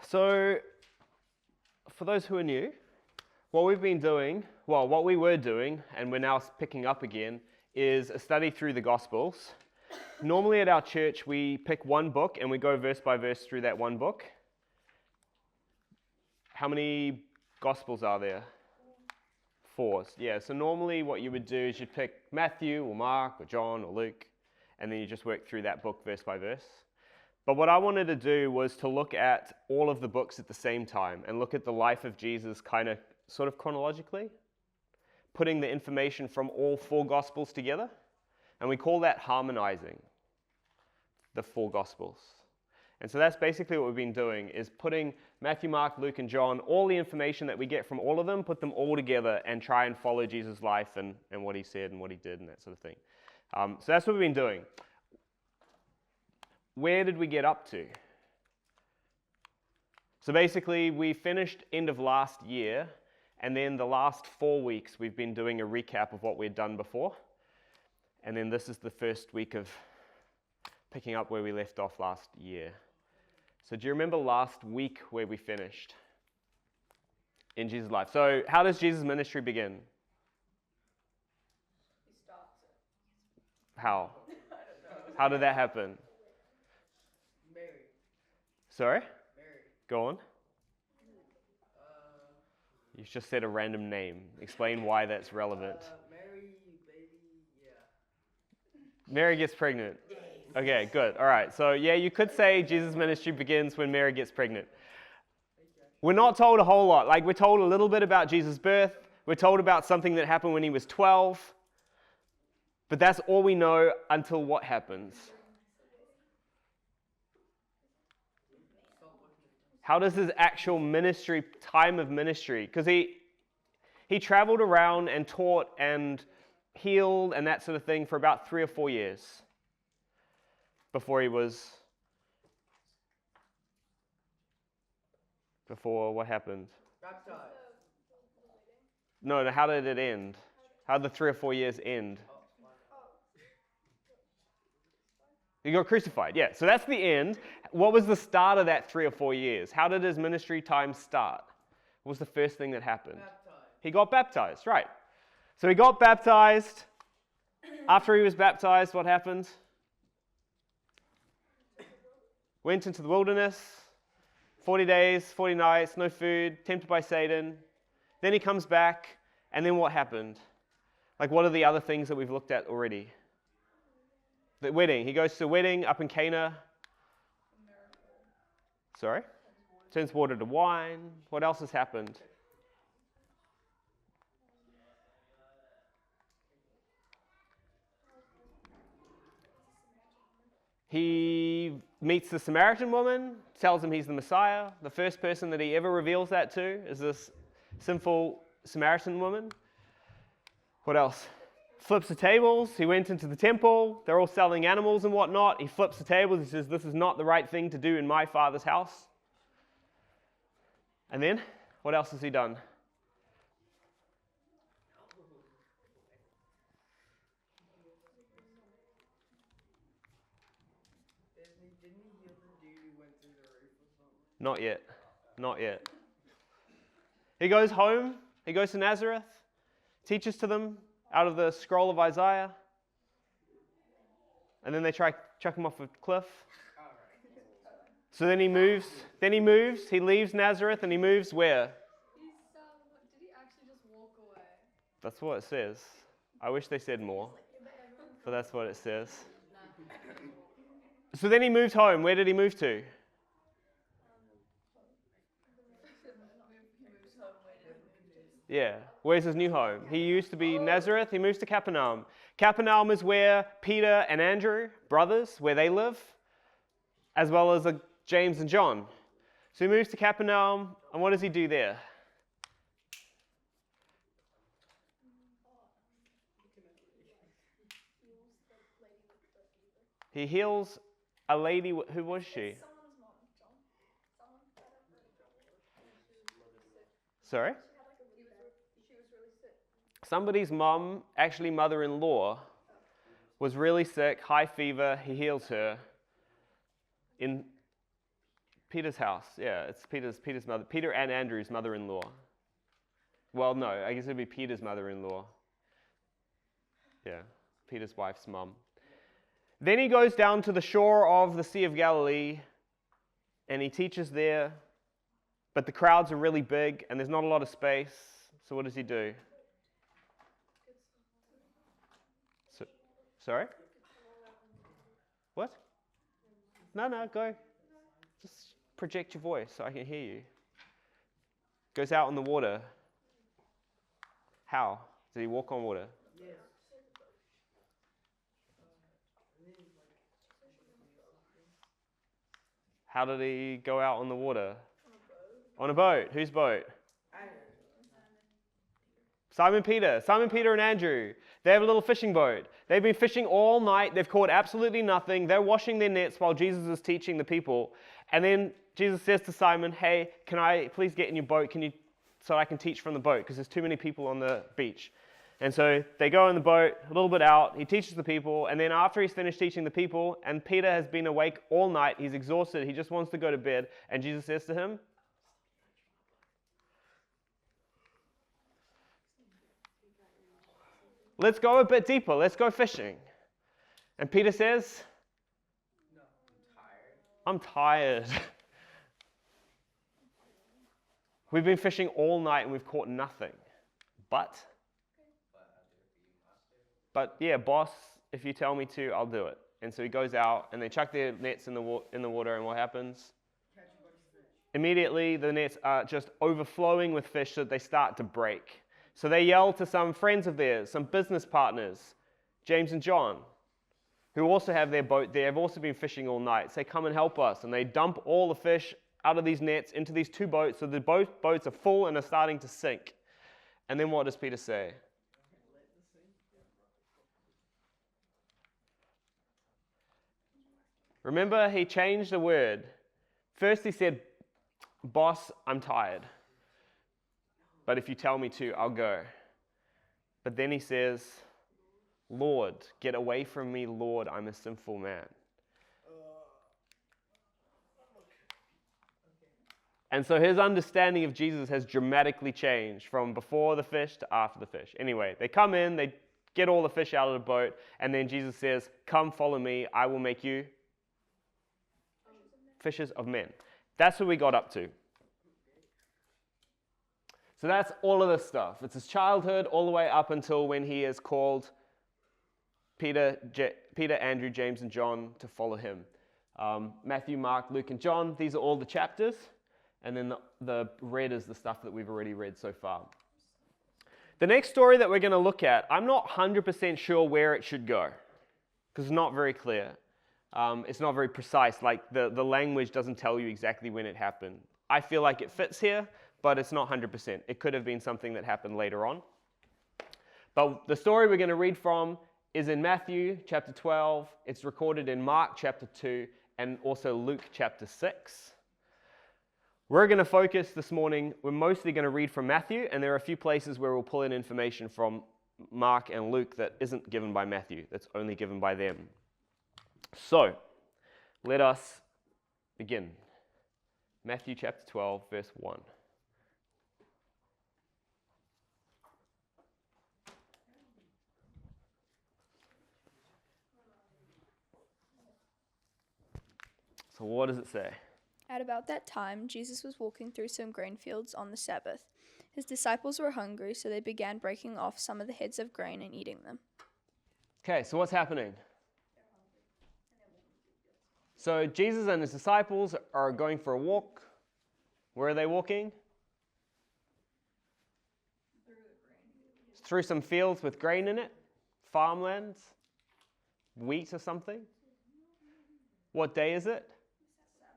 So, for those who are new, what we were doing, and we're now picking up again, is a study through the Gospels. Normally at our church, we pick one book and we go verse by verse through that one book. How many Gospels are there? 4. Yeah, so normally what you would do is you'd pick Matthew or Mark or John or Luke, and then you just work through that book verse by verse. But what I wanted to do was to look at all of the books at the same time and look at the life of Jesus sort of chronologically, putting the information from all 4 Gospels together. And we call that harmonizing the 4 Gospels. And so that's basically what we've been doing, is putting Matthew, Mark, Luke, and John, all the information that we get from all of them, put them all together and try and follow Jesus' life and what he said and what he did and that sort of thing. So that's what we've been doing. Where did we get up to? So basically, we finished end of last year, and then the last 4 weeks we've been doing a recap of what we'd done before. And then this is the first week of picking up where we left off last year. So do you remember last week where we finished in Jesus' life? So how does Jesus' ministry begin? He starts it. How? I don't know. How did that happen? Mary. Sorry? Mary. Go on. You just said a random name. Explain why that's relevant. Mary, baby, yeah. Mary gets pregnant. Okay, good. All right. So yeah, you could say Jesus' ministry begins when Mary gets pregnant. We're not told a whole lot. Like, we're told a little bit about Jesus' birth. We're told about something that happened when he was 12. But that's all we know until what happens. How does his actual ministry, time of ministry? Because he traveled around and taught and healed and that sort of thing for about 3 or 4 years before what happened? Baptized. No, how did it end? How did the 3 or 4 years end? He got crucified, yeah. So that's the end. What was the start of that 3 or 4 years? How did his ministry time start? What was the first thing that happened? Baptized. He got baptized, right. So he got baptized. After he was baptized, what happened? Went into the wilderness, 40 days, 40 nights, no food, tempted by Satan. Then he comes back, and then what happened? Like, what are the other things that we've looked at already? The wedding. He goes to a wedding up in Cana. Sorry? Turns water to wine. What else has happened? He meets the Samaritan woman, tells him he's the Messiah. The first person that he ever reveals that to is this sinful Samaritan woman. What else? Flips the tables. He went into the temple. They're all selling animals and whatnot. He flips the tables. He says, this is not the right thing to do in my Father's house. And then, what else has he done? Didn't he heal the dude who went through the roof or something? Not yet. Not yet. He goes home. He goes to Nazareth. Teaches to them out of the scroll of Isaiah. And then they try to chuck him off a cliff. So then he moves. He leaves Nazareth and he moves where? Did he actually just walk away? That's what it says. I wish they said more, but that's what it says. So then he moved home. Where did he move to? Yeah. Where's his new home? He used to be Nazareth. He moves to Capernaum. Capernaum is where Peter and Andrew, brothers, where they live, as well as James and John. So he moves to Capernaum, and what does he do there? He heals a lady. Who was she? Sorry? Somebody's mum, actually mother-in-law, was really sick, high fever. He heals her. Peter's house. Yeah, it's Peter's mother. Peter and Andrew's mother-in-law. Well, no, I guess it'd be Peter's mother-in-law. Yeah, Peter's wife's mum. Then he goes down to the shore of the Sea of Galilee, and he teaches there, but the crowds are really big, and there's not a lot of space. So what does he do? Sorry? What? No, go. Just project your voice so I can hear you. Goes out on the water. How? Did he walk on water? Yes. How did he go out on the water? On a boat. Whose boat? Simon Peter and Andrew. They have a little fishing boat. They've been fishing all night. They've caught absolutely nothing. They're washing their nets while Jesus is teaching the people. And then Jesus says to Simon, hey, can I please get in your boat so I can teach from the boat? Because there's too many people on the beach. And so they go in the boat, a little bit out. He teaches the people. And then after he's finished teaching the people, and Peter has been awake all night, he's exhausted. He just wants to go to bed. And Jesus says to him, let's go a bit deeper. Let's go fishing. And Peter says, No, I'm tired. We've been fishing all night and we've caught nothing. But yeah, boss, if you tell me to, I'll do it. And so he goes out and they chuck their nets in the water, and what happens? catch a bunch of fish. Immediately, the nets are just overflowing with fish so that they start to break. So they yell to some friends of theirs, some business partners, James and John, who also have their boat there, have also been fishing all night. Say, come and help us. And they dump all the fish out of these nets into these two boats, so the both boats are full and are starting to sink. And then what does Peter say? Remember, he changed the word. First he said, boss, I'm tired. But if you tell me to, I'll go. But then he says, Lord, get away from me, Lord, I'm a sinful man. And so his understanding of Jesus has dramatically changed from before the fish to after the fish. Anyway, they come in, they get all the fish out of the boat, and then Jesus says, come follow me, I will make you fishers of men. That's what we got up to. So that's all of this stuff. It's his childhood all the way up until when he is called Peter, Andrew, James, and John to follow him. Matthew, Mark, Luke, and John, these are all the chapters. And then the red is the stuff that we've already read so far. The next story that we're going to look at, I'm not 100% sure where it should go, because it's not very clear. It's not very precise, like the language doesn't tell you exactly when it happened. I feel like it fits here, but it's not 100%. It could have been something that happened later on. But the story we're going to read from is in Matthew chapter 12. It's recorded in Mark chapter 2 and also Luke chapter 6. We're going to focus this morning, we're mostly going to read from Matthew, and there are a few places where we'll pull in information from Mark and Luke that isn't given by Matthew, that's only given by them. So, let us begin. Matthew chapter 12, verse 1. So what does it say? At about that time, Jesus was walking through some grain fields on the Sabbath. His disciples were hungry, so they began breaking off some of the heads of grain and eating them. Okay, so what's happening? So Jesus and his disciples are going for a walk. Where are they walking? Through some fields with grain in it, farmlands, wheat or something. What day is it?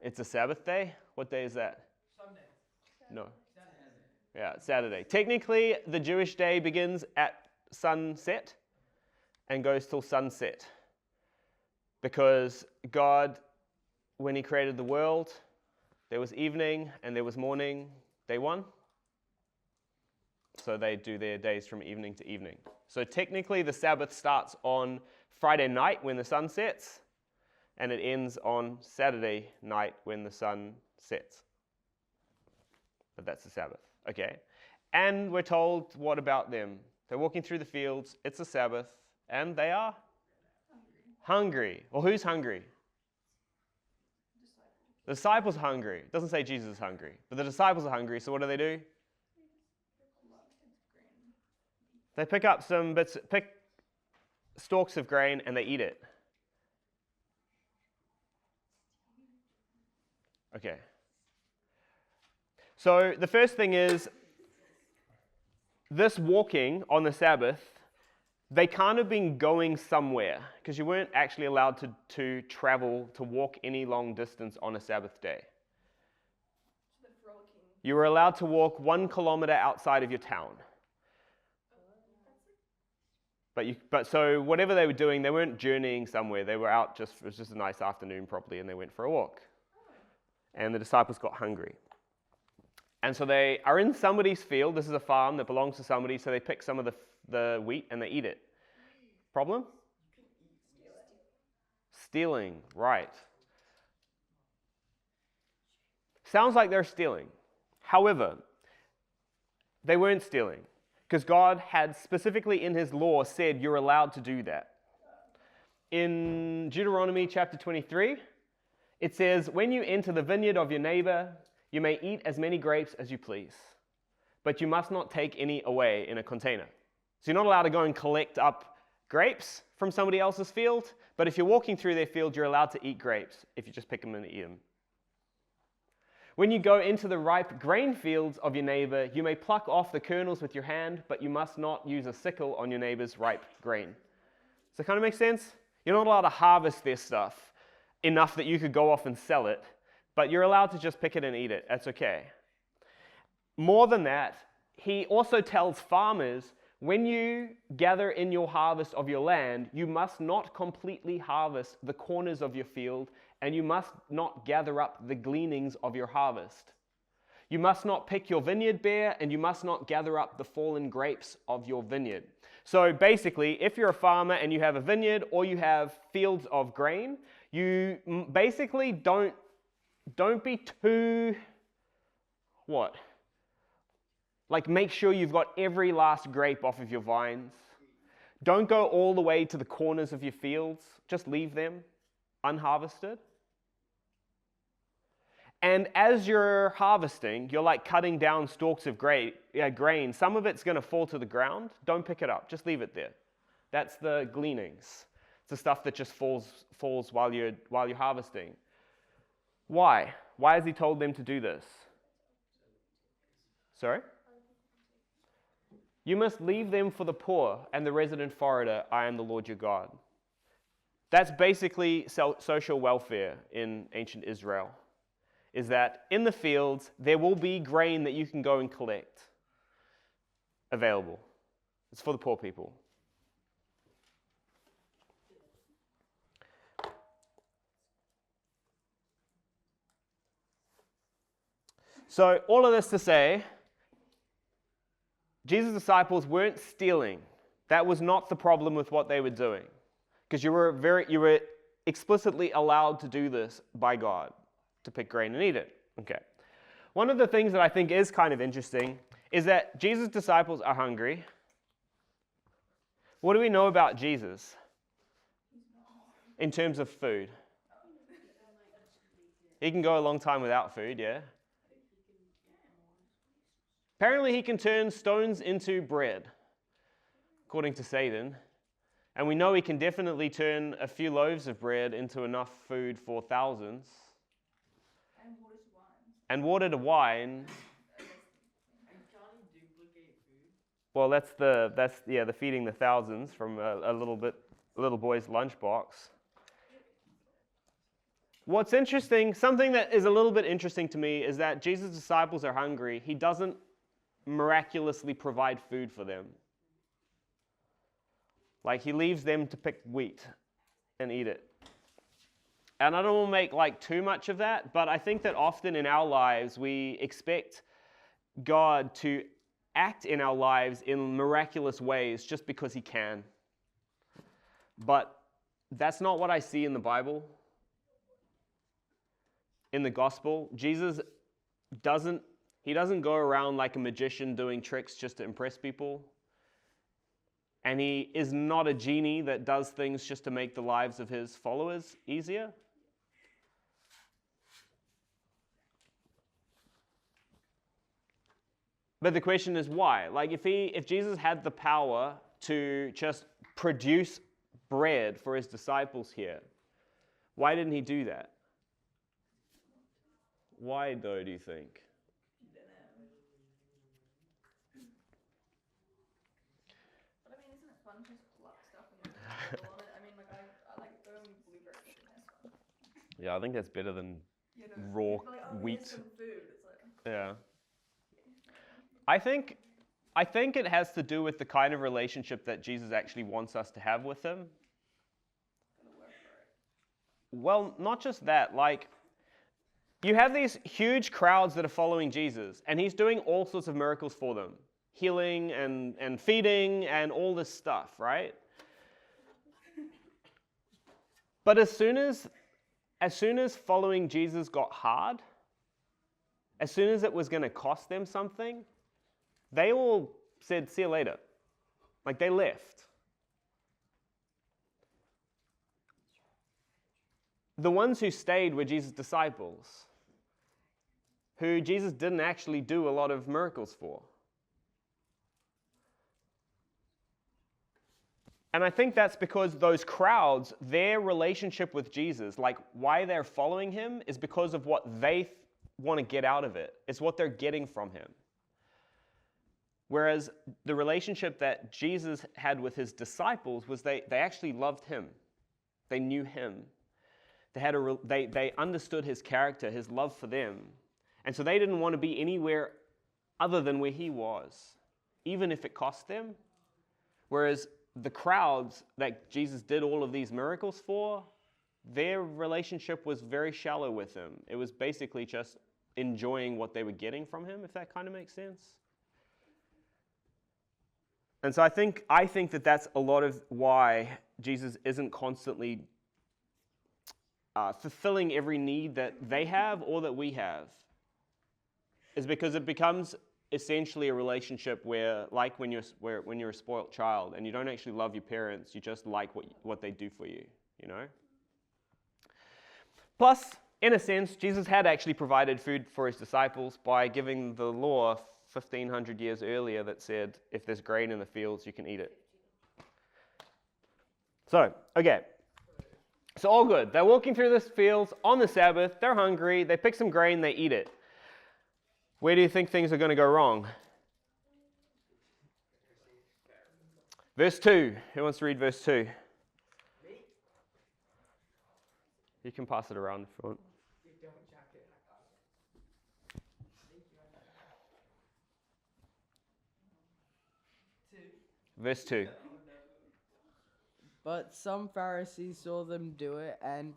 It's a Sabbath day. What day is that? Sunday. No. Saturday. Yeah, Saturday. Technically, the Jewish day begins at sunset and goes till sunset. Because God, when he created the world, there was evening and there was morning, day one. So they do their days from evening to evening. So technically, the Sabbath starts on Friday night when the sun sets, and it ends on Saturday night when the sun sets. But that's the Sabbath. Okay. And we're told, what about them? They're walking through the fields. It's a Sabbath. And they are hungry. Well, who's hungry? The disciples are hungry. It doesn't say Jesus is hungry. But the disciples are hungry. So what do? They pick up pick stalks of grain and they eat it. Okay. So the first thing is, this walking on the Sabbath, they can't have been going somewhere, because you weren't actually allowed to travel, to walk any long distance on a Sabbath day. You were allowed to walk 1 kilometer outside of your town. But so whatever they were doing, they weren't journeying somewhere. They were out it was just a nice afternoon probably, and they went for a walk. And the disciples got hungry. And so they are in somebody's field. This is a farm that belongs to somebody, so they pick some of the wheat and they eat it. Problem? Stealing, right. Sounds like they're stealing. However, they weren't stealing, because God had specifically in his law said you're allowed to do that. In Deuteronomy chapter 23, it says, when you enter the vineyard of your neighbor, you may eat as many grapes as you please, but you must not take any away in a container. So you're not allowed to go and collect up grapes from somebody else's field, but if you're walking through their field, you're allowed to eat grapes if you just pick them and eat them. When you go into the ripe grain fields of your neighbor, you may pluck off the kernels with your hand, but you must not use a sickle on your neighbor's ripe grain. Does that kind of make sense? You're not allowed to harvest their stuff enough that you could go off and sell it, but you're allowed to just pick it and eat it. That's okay. More than that, he also tells farmers, when you gather in your harvest of your land, you must not completely harvest the corners of your field, and you must not gather up the gleanings of your harvest. You must not pick your vineyard bare, and you must not gather up the fallen grapes of your vineyard. So basically, if you're a farmer and you have a vineyard or you have fields of grain, you basically don't be too, like make sure you've got every last grape off of your vines. Don't go all the way to the corners of your fields. Just leave them unharvested. And as you're harvesting, you're like cutting down stalks of grain. Some of it's going to fall to the ground. Don't pick it up. Just leave it there. That's the gleanings. It's the stuff that just falls while you're harvesting. Why? Why has he told them to do this? Sorry? You must leave them for the poor and the resident foreigner. I am the Lord your God. That's basically social welfare in ancient Israel. Is that in the fields, there will be grain that you can go and collect available. It's for the poor people. So all of this to say, Jesus' disciples weren't stealing. That was not the problem with what they were doing, because you were explicitly allowed to do this by God, to pick grain and eat it. Okay. One of the things that I think is kind of interesting is that Jesus' disciples are hungry. What do we know about Jesus in terms of food? He can go a long time without food, yeah? Apparently he can turn stones into bread, according to Satan. And we know he can definitely turn a few loaves of bread into enough food for thousands. And water to wine. And can't he duplicate food? Well, that's the feeding the thousands from a little boy's lunchbox. What's interesting, something that is a little bit interesting to me, is that Jesus' disciples are hungry. He doesn't miraculously provide food for them. Like, he leaves them to pick wheat and eat it. And I don't want to make too much of that, but I think that often in our lives we expect God to act in our lives in miraculous ways just because he can. But that's not what I see in the Bible. in the gospel, Jesus doesn't go around like a magician doing tricks just to impress people. And he is not a genie that does things just to make the lives of his followers easier. But the question is why? Like if Jesus had the power to just produce bread for his disciples here, why didn't he do that? Why though, do you think? But I mean, isn't it fun to just pluck stuff and then on it? I mean, like I like throwing blueberries in there. Yeah, I think that's better than You know, raw it's like, oh, wheat. here's some food. It's like, Yeah. I think it has to do with the kind of relationship that Jesus actually wants us to have with him. Well, not just that, like you have these huge crowds that are following Jesus, and he's doing all sorts of miracles for them. Healing and feeding and all this stuff, right? But as soon as following Jesus got hard, as soon as it was going to cost them something, they all said, see you later. Like they left. The ones who stayed were Jesus' disciples, who Jesus didn't actually do a lot of miracles for. And I think that's because those crowds, their relationship with Jesus, like why they're following him, is because of what they want to get out of it. It's what they're getting from him. Whereas the relationship that Jesus had with his disciples was they actually loved him. They knew him. They understood his character, his love for them. And so they didn't want to be anywhere other than where he was, even if it cost them. Whereas the crowds that Jesus did all of these miracles for, their relationship was very shallow with him. It was basically just enjoying what they were getting from him, if that kind of makes sense. And so I think that that's a lot of why Jesus isn't constantly fulfilling every need that they have or that we have, is because it becomes essentially a relationship where, like when you're a spoiled child and you don't actually love your parents, you just like what they do for you, you know? Plus, in a sense, Jesus had actually provided food for his disciples by giving the law 1,500 years earlier that said, if there's grain in the fields, you can eat it. So, okay. So all good. They're walking through the fields on the Sabbath. They're hungry. They pick some grain. They eat it. Where do you think things are going to go wrong? Verse 2. Who wants to read verse 2? You can pass it around if you want. Verse 2. But some Pharisees saw them do it and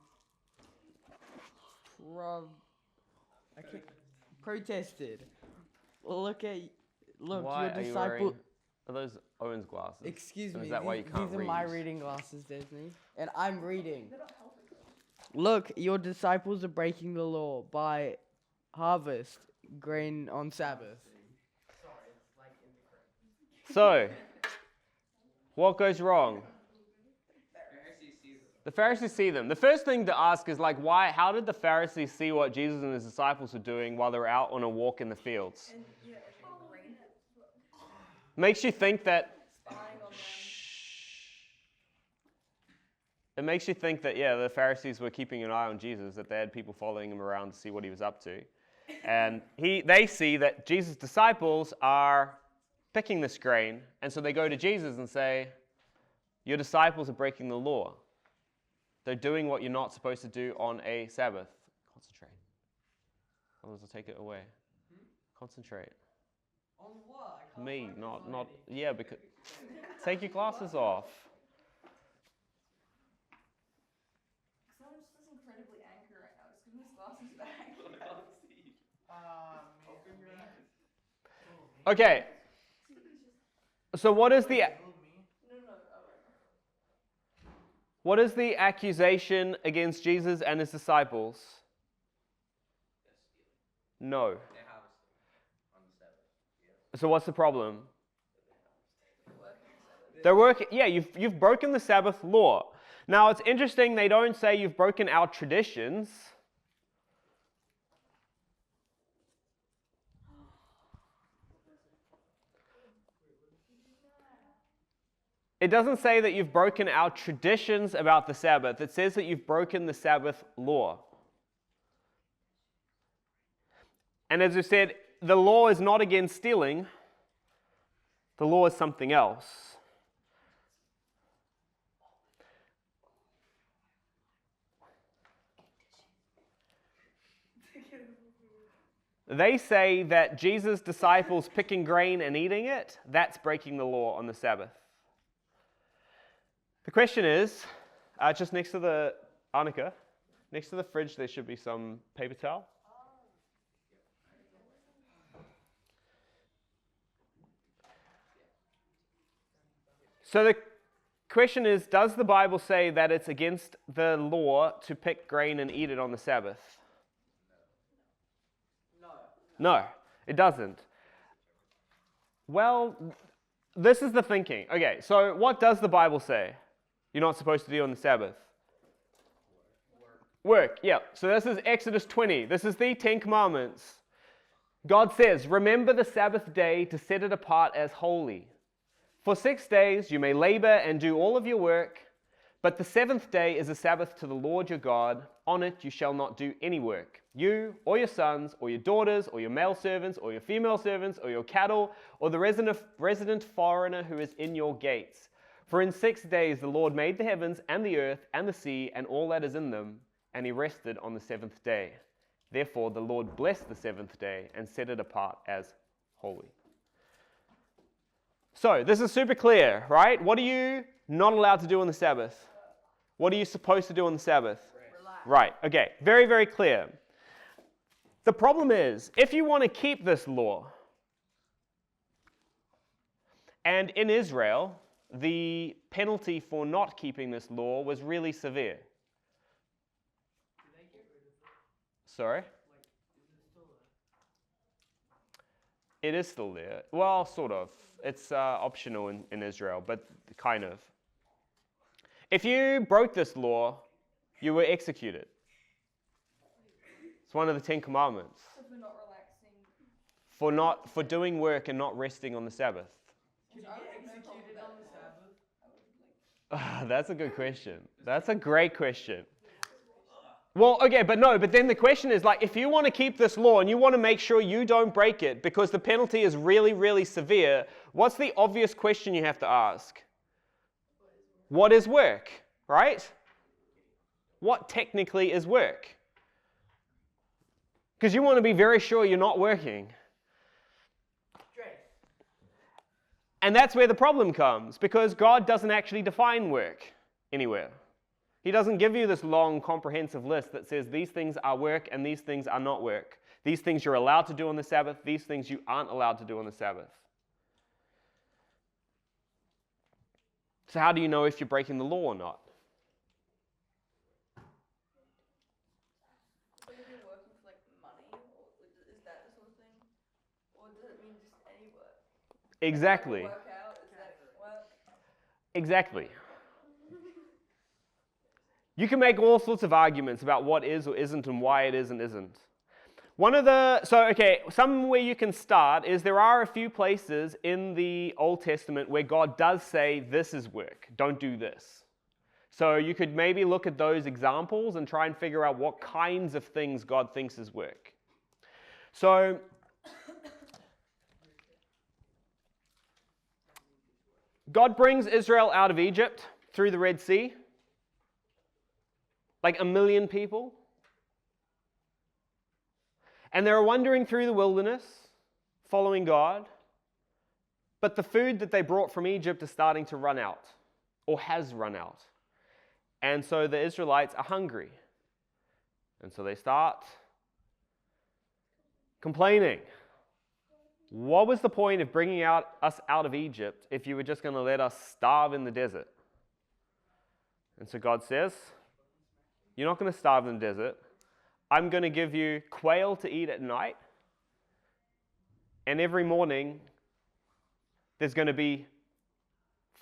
protested. Look, Why your are you disciple. wearing, are those Owen's glasses? Excuse Or me. is that why you can't these read? are my reading glasses, Disney, and I'm reading. Look, your disciples are breaking the law by harvest grain on Sabbath. So, what goes wrong? The Pharisees see them. The first thing to ask is like, why? How did the Pharisees see what Jesus and his disciples were doing while they were out on a walk in the fields? Makes you think that. It makes you think that the Pharisees were keeping an eye on Jesus, that they had people following him around to see what he was up to, and they see that Jesus' disciples are picking this grain, and so they go to Jesus and say, "Your disciples are breaking the law. They're doing what you're not supposed to do on a Sabbath." Concentrate. Otherwise I'll take it away. Concentrate. On what? Me, not. Yeah, because take your glasses off. Someone just looks incredibly angry right now. Just give him his glasses back. Okay. So what is the accusation against Jesus and his disciples? No. They harvest them on the Sabbath. Yes. So what's the problem? They're working. Yeah, you've broken the Sabbath law. Now it's interesting. They don't say you've broken our traditions. It doesn't say that you've broken our traditions about the Sabbath. It says that you've broken the Sabbath law. And as I said, the law is not against stealing. The law is something else. They say that Jesus' disciples picking grain and eating it, that's breaking the law on the Sabbath. The question is, just next to the Annika, next to the fridge, there should be some paper towel. So the question is, does the Bible say that it's against the law to pick grain and eat it on the Sabbath? No, it doesn't. Well, this is the thinking. Okay, so what does the Bible say you're not supposed to do on the Sabbath? Work, yeah. So this is Exodus 20. This is the 10 Commandments. God says, remember the Sabbath day to set it apart as holy. For 6 days you may labor and do all of your work, but the seventh day is a Sabbath to the Lord your God. On it you shall not do any work. You, or your sons, or your daughters, or your male servants, or your female servants, or your cattle, or the resident foreigner who is in your gates. For in 6 days the Lord made the heavens and the earth and the sea and all that is in them, and he rested on the seventh day. Therefore the Lord blessed the seventh day and set it apart as holy. So this is super clear, right? What are you not allowed to do on the Sabbath? What are you supposed to do on the Sabbath? Relax. Right, okay, very, very clear. The problem is, if you want to keep this law, and in Israel, the penalty for not keeping this law was really severe. Did they get rid of it? Sorry? Like, is it still there? It is still there. Well, sort of. It's optional in Israel, but kind of. If you broke this law, you were executed. It's one of the 10 Commandments. So for not relaxing. For doing work and not resting on the Sabbath. Can you get executed on the Sabbath? That's a good question. That's a great question. Well, okay, but then the question is, like, if you want to keep this law and you want to make sure you don't break it because the penalty is really, really severe, what's the obvious question you have to ask? What is work, right? What technically is work? Because you want to be very sure you're not working. And that's where the problem comes, because God doesn't actually define work anywhere. He doesn't give you this long, comprehensive list that says these things are work and these things are not work. These things you're allowed to do on the Sabbath, these things you aren't allowed to do on the Sabbath. So how do you know if you're breaking the law or not? Are you working for like money, or is that the sort of thing? Or does it mean just any work? Exactly. Work out, is that work? Exactly. You can make all sorts of arguments about what is or isn't and why it is and isn't. Somewhere you can start is there are a few places in the Old Testament where God does say this is work, don't do this. So you could maybe look at those examples and try and figure out what kinds of things God thinks is work. So God brings Israel out of Egypt through the Red Sea. Like 1 million people. And they're wandering through the wilderness, following God. But the food that they brought from Egypt is starting to run out, or has run out. And so the Israelites are hungry. And so they start complaining. What was the point of bringing us out of Egypt if you were just going to let us starve in the desert? And so God says, you're not going to starve in the desert. I'm going to give you quail to eat at night And every morning, there's going to be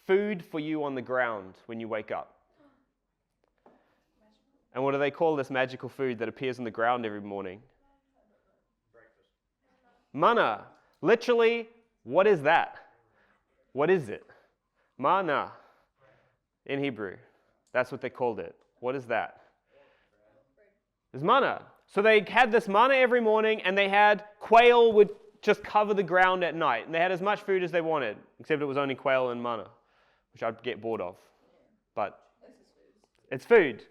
food for you on the ground when you wake up. And what do they call this magical food that appears on the ground every morning? Breakfast. Manna. Literally, what is that? What is it? Manna in Hebrew. That's what they called it. What is that? It's manna. So they had this manna every morning, and they had quail would just cover the ground at night. And they had as much food as they wanted, except it was only quail and manna, which I'd get bored of. But it's food.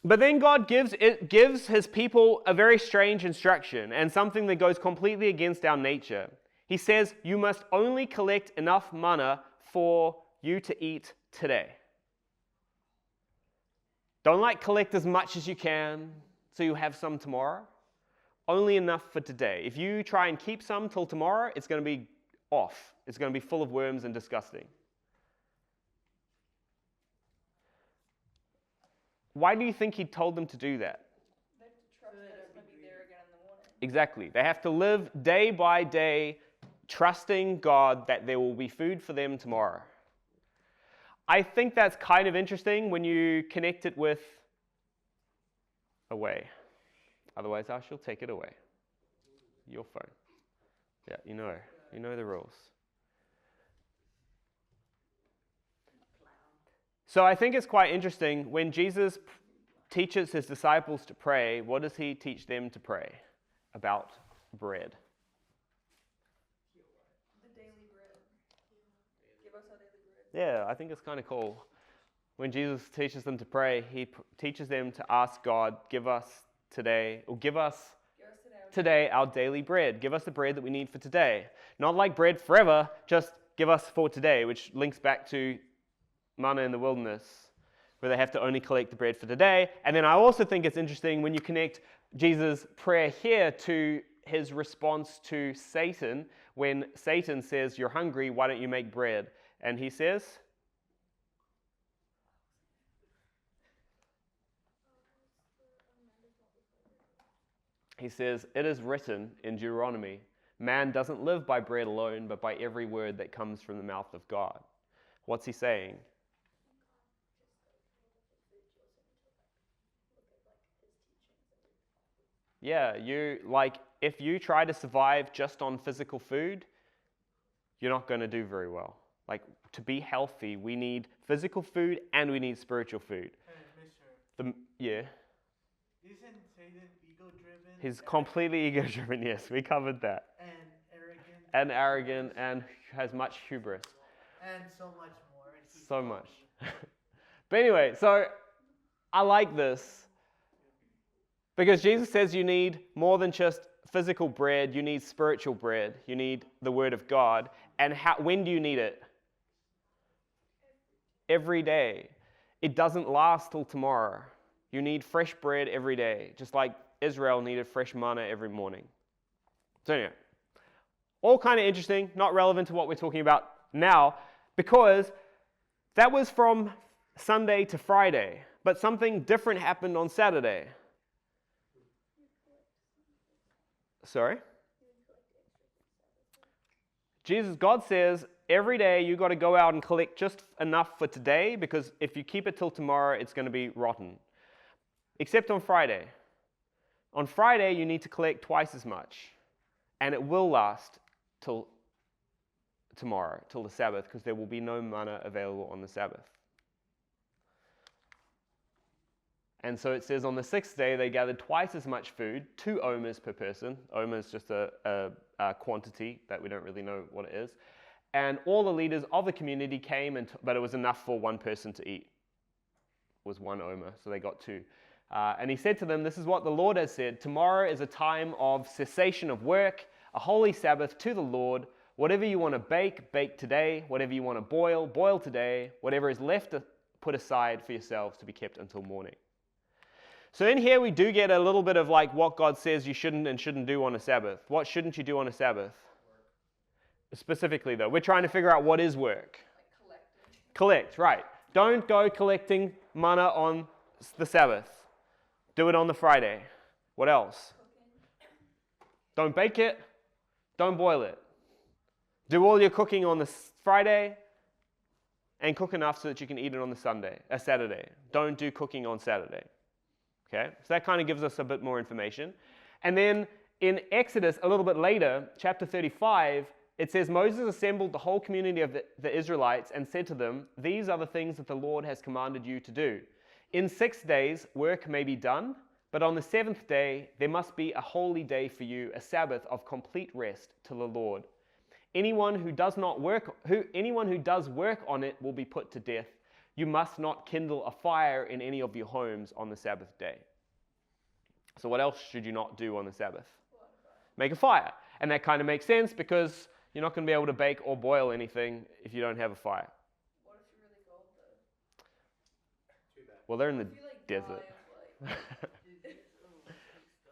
But then God gives his people a very strange instruction and something that goes completely against our nature. He says, you must only collect enough manna for you to eat today. Don't collect as much as you can so you have some tomorrow. Only enough for today. If you try and keep some till tomorrow, it's going to be off. It's going to be full of worms and disgusting. Why do you think he told them to do that? They have to trust that it's going to be there again in the morning. Exactly. They have to live day by day trusting God that there will be food for them tomorrow. I think that's kind of interesting when you connect it with away. Otherwise, I shall take it away. Your phone. Yeah, you know the rules. So I think it's quite interesting when Jesus teaches his disciples to pray, what does he teach them to pray? About bread. The daily bread. Give us our daily bread. Yeah, I think it's kind of cool. When Jesus teaches them to pray, he teaches them to ask God, give us today our daily bread. Give us the bread that we need for today. Not like bread forever, just give us for today, which links back to manna in the wilderness, where they have to only collect the bread for today. And then I also think it's interesting when you connect Jesus' prayer here to his response to Satan, when Satan says, you're hungry, why don't you make bread? And he says, it is written in Deuteronomy, man doesn't live by bread alone, but by every word that comes from the mouth of God. What's he saying? Yeah, if you try to survive just on physical food, you're not going to do very well. To be healthy, we need physical food and we need spiritual food. Hey, mister. Yeah. Isn't Satan ego-driven? He's completely ego-driven, yes, we covered that. And arrogant. Arrogant and has much hubris. And so much more. So much. But anyway, so I like this. Because Jesus says you need more than just physical bread, you need spiritual bread. You need the Word of God. And when do you need it? Every day. It doesn't last till tomorrow. You need fresh bread every day, just like Israel needed fresh manna every morning. So anyway, all kind of interesting, not relevant to what we're talking about now, because that was from Sunday to Friday, but something different happened on Saturday. Sorry? God says, every day you got to go out and collect just enough for today, because if you keep it till tomorrow, it's going to be rotten. Except on Friday. On Friday, you need to collect twice as much, and it will last till tomorrow, till the Sabbath, because there will be no manna available on the Sabbath. And so it says on the sixth day, they gathered twice as much food, 2 omers per person. Omer is just a quantity that we don't really know what it is. And all the leaders of the community came, but it was enough for one person to eat. It was 1 omer, so they got 2. And he said to them, this is what the Lord has said. Tomorrow is a time of cessation of work, a holy Sabbath to the Lord. Whatever you want to bake, bake today. Whatever you want to boil, boil today. Whatever is left, put aside for yourselves to be kept until morning. So in here we do get a little bit of what God says you shouldn't and shouldn't do on a Sabbath. What shouldn't you do on a Sabbath? Work. Specifically though, we're trying to figure out what is work. Collect, right. Don't go collecting manna on the Sabbath. Do it on the Friday. What else? Don't bake it. Don't boil it. Do all your cooking on the Friday and cook enough so that you can eat it on the Saturday. Don't do cooking on Saturday. Okay, so that kind of gives us a bit more information. And then in Exodus, a little bit later, chapter 35, it says, Moses assembled the whole community of the Israelites and said to them, "These are the things that the Lord has commanded you to do. In 6 days, work may be done, but on the seventh day, there must be a holy day for you, a Sabbath of complete rest to the Lord. Anyone who does work on it will be put to death. You must not kindle a fire in any of your homes on the Sabbath day." So what else should you not do on the Sabbath? Make a fire. And that kind of makes sense because you're not going to be able to bake or boil anything if you don't have a fire. What if you're really cold though? Too bad. Well, they're in the If you like desert. die of, like,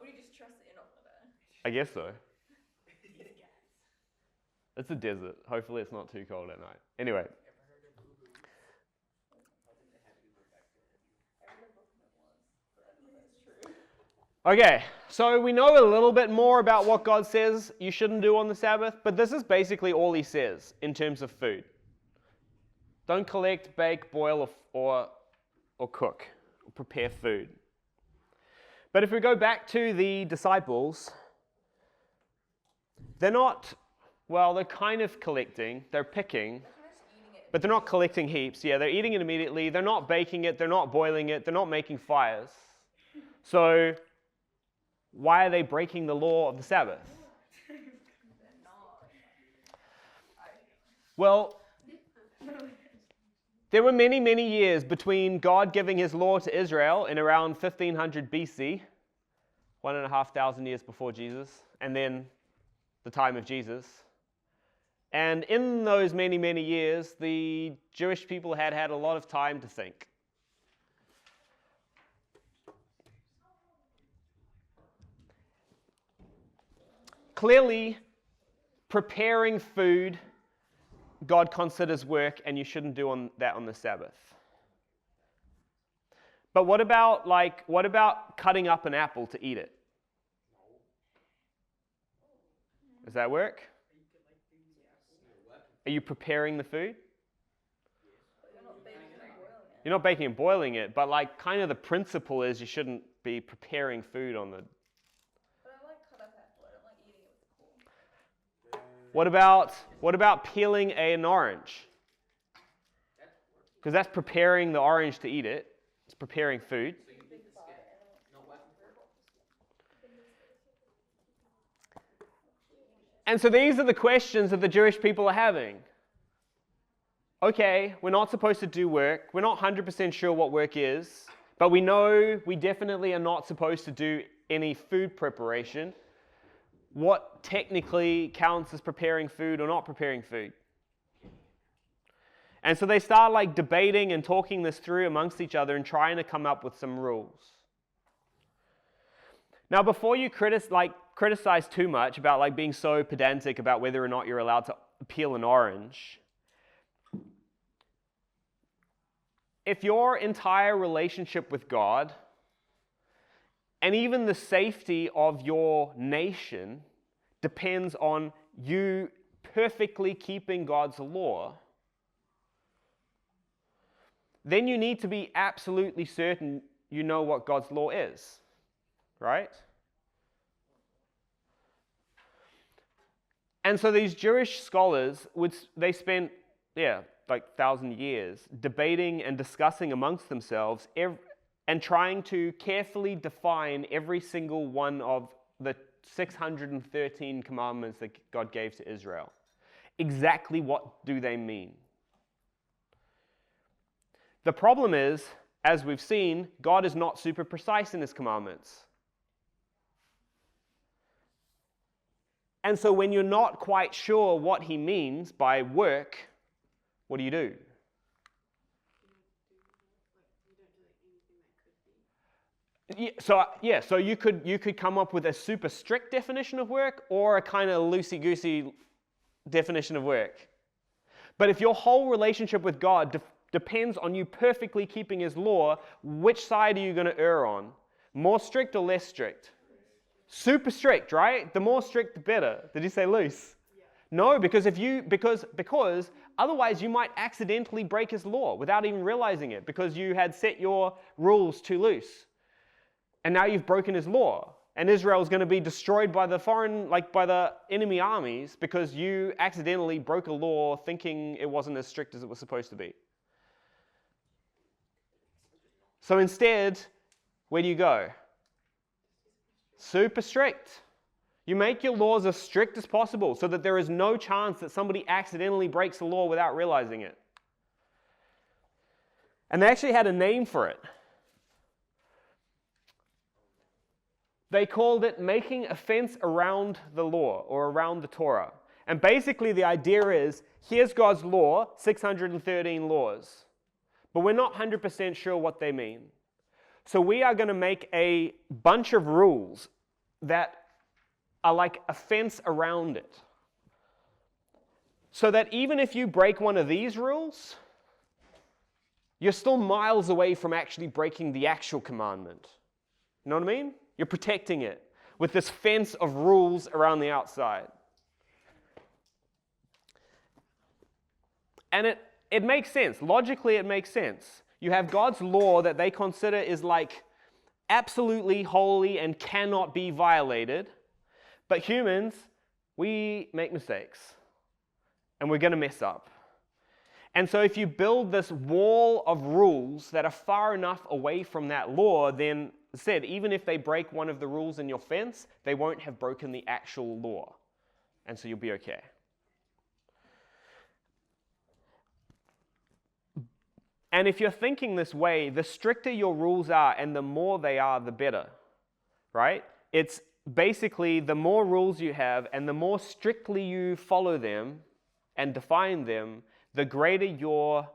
or you just trust that you're not gonna die. I guess so. It's a desert. Hopefully it's not too cold at night. Anyway. Okay, so we know a little bit more about what God says you shouldn't do on the Sabbath, but this is basically all he says in terms of food. Don't collect, bake, boil, or cook, or prepare food. But if we go back to the disciples, they're kind of collecting, they're picking, but they're not collecting heaps. Yeah, they're eating it immediately, they're not baking it, they're not boiling it, they're not making fires. So why are they breaking the law of the Sabbath? Well, there were many, many years between God giving his law to Israel in around 1500 BC, 1,500 years before Jesus, and then the time of Jesus. And in those many, many years, the Jewish people had a lot of time to think. Clearly, preparing food, God considers work, and you shouldn't do that on the Sabbath. But what about cutting up an apple to eat it? Does that work? Are you preparing the food? You're not baking and boiling it, but like kind of the principle is you shouldn't be preparing food on the... But I like cut up apple. I don't like eating it with the core. What about peeling an orange? Because that's preparing the orange to eat it. It's preparing food. And so these are the questions that the Jewish people are having. Okay, we're not supposed to do work. We're not 100% sure what work is, but we know we definitely are not supposed to do any food preparation. What technically counts as preparing food or not preparing food? And so they start debating and talking this through amongst each other and trying to come up with some rules. Now, before you criticize too much about being so pedantic about whether or not you're allowed to peel an orange, if your entire relationship with God and even the safety of your nation depends on you perfectly keeping God's law, then you need to be absolutely certain you know what God's law is, right? And so these Jewish scholars, they spent, 1,000 years debating and discussing amongst themselves and trying to carefully define every single one of the 613 commandments that God gave to Israel. Exactly what do they mean? The problem is, as we've seen, God is not super precise in his commandments. And so when you're not quite sure what he means by work, what do you do? So you could come up with a super strict definition of work or a kind of loosey-goosey definition of work. But if your whole relationship with God depends on you perfectly keeping his law, which side are you going to err on? More strict or less strict? Super strict, right? The more strict, the better. Did you say loose? Yeah. No, because because otherwise you might accidentally break his law without even realizing it, because you had set your rules too loose. And now you've broken his law. And Israel is going to be destroyed by the by the enemy armies because you accidentally broke a law thinking it wasn't as strict as it was supposed to be. So instead, where do you go? Super strict. You make your laws as strict as possible so that there is no chance that somebody accidentally breaks the law without realizing it. And they actually had a name for it. They called it making a fence around the law or around the Torah. And basically the idea is, here's God's law, 613 laws. But we're not 100% sure what they mean. So we are going to make a bunch of rules that are like a fence around it. So that even if you break one of these rules, you're still miles away from actually breaking the actual commandment. You know what I mean? You're protecting it with this fence of rules around the outside. And it makes sense. Logically, it makes sense. You have God's law that they consider is like absolutely holy and cannot be violated. But humans, we make mistakes. And we're going to mess up. And so if you build this wall of rules that are far enough away from that law, then said, even if they break one of the rules in your fence, they won't have broken the actual law. And so you'll be okay. And if you're thinking this way, the stricter your rules are and the more they are, the better. Right? It's basically the more rules you have and the more strictly you follow them and define them, the greater your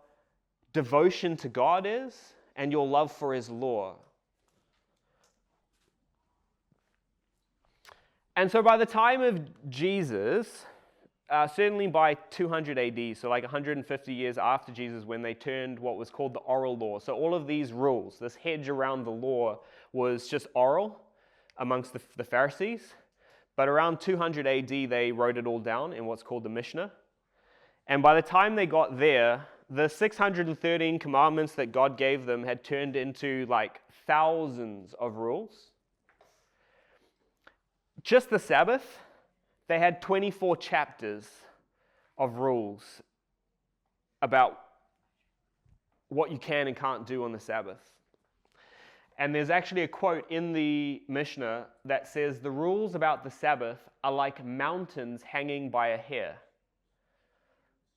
devotion to God is and your love for his law. And so by the time of Jesus, certainly by 200 AD, so like 150 years after Jesus, when they turned what was called the oral law. So all of these rules, this hedge around the law, was just oral amongst the Pharisees. But around 200 AD, they wrote it all down in what's called the Mishnah. And by the time they got there, the 613 commandments that God gave them had turned into like thousands of rules. Just the Sabbath, they had 24 chapters of rules about what you can and can't do on the Sabbath. And there's actually a quote in the Mishnah that says, the rules about the Sabbath are like mountains hanging by a hair.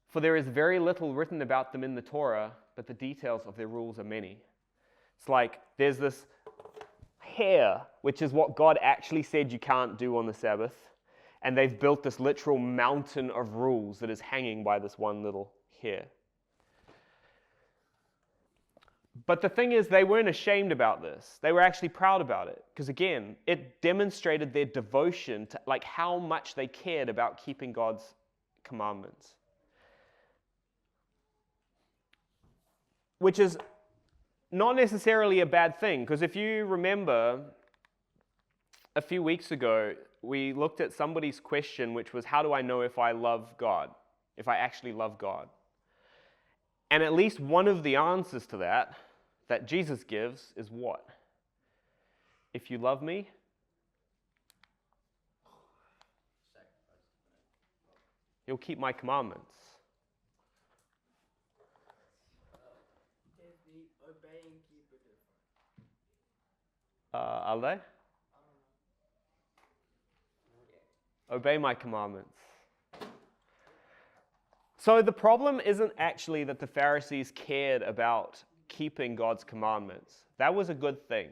For there is very little written about them in the Torah, but the details of their rules are many. It's like there's this hair, which is what God actually said you can't do on the Sabbath. And they've built this literal mountain of rules that is hanging by this one little hair. But the thing is, they weren't ashamed about this. They were actually proud about it. Because again, it demonstrated their devotion to like how much they cared about keeping God's commandments. Which is not necessarily a bad thing, because if you remember a few weeks ago, we looked at somebody's question, which was, how do I know if I love God? If I actually love God? And at least one of the answers to that Jesus gives is what? If you love me, you'll keep my commandments. Are they? Obey my commandments. So the problem isn't actually that the Pharisees cared about keeping God's commandments. That was a good thing.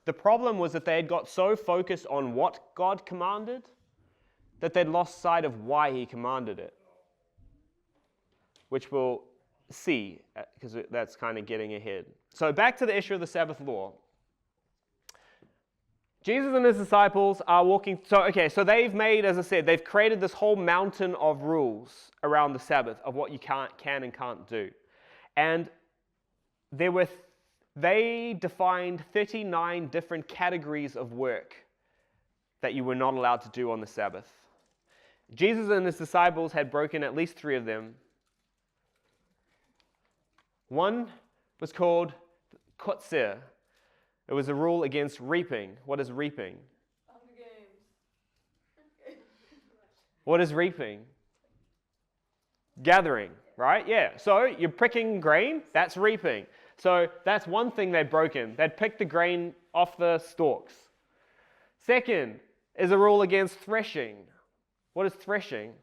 The problem was that they had got so focused on what God commanded that they'd lost sight of why he commanded it. Which we'll see, because that's kind of getting ahead. So back to the issue of the Sabbath law. Jesus and his disciples are walking, so they've made, as I said, they've created this whole mountain of rules around the Sabbath of what you can and can't do. And they defined 39 different categories of work that you were not allowed to do on the Sabbath. Jesus and his disciples had broken at least 3 of them. One was called kotser. It was a rule against reaping. What is reaping? What is reaping? Gathering, right? Yeah. So you're picking grain, that's reaping. So that's one thing they'd broken. They'd picked the grain off the stalks. Second is a rule against threshing. What is threshing?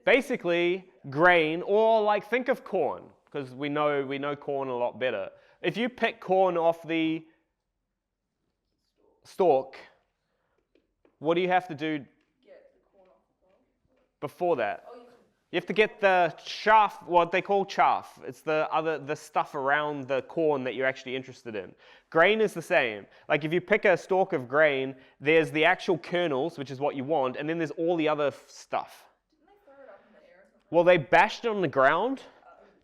Basically, grain, or like think of corn, because we know corn a lot better. If you pick corn off the stalk, what do you have to do before that? You have to get the chaff, what they call chaff. It's the stuff around the corn that you're actually interested in. Grain is the same. Like if you pick a stalk of grain, there's the actual kernels, which is what you want, and then there's all the other stuff. Well, they bashed it on the ground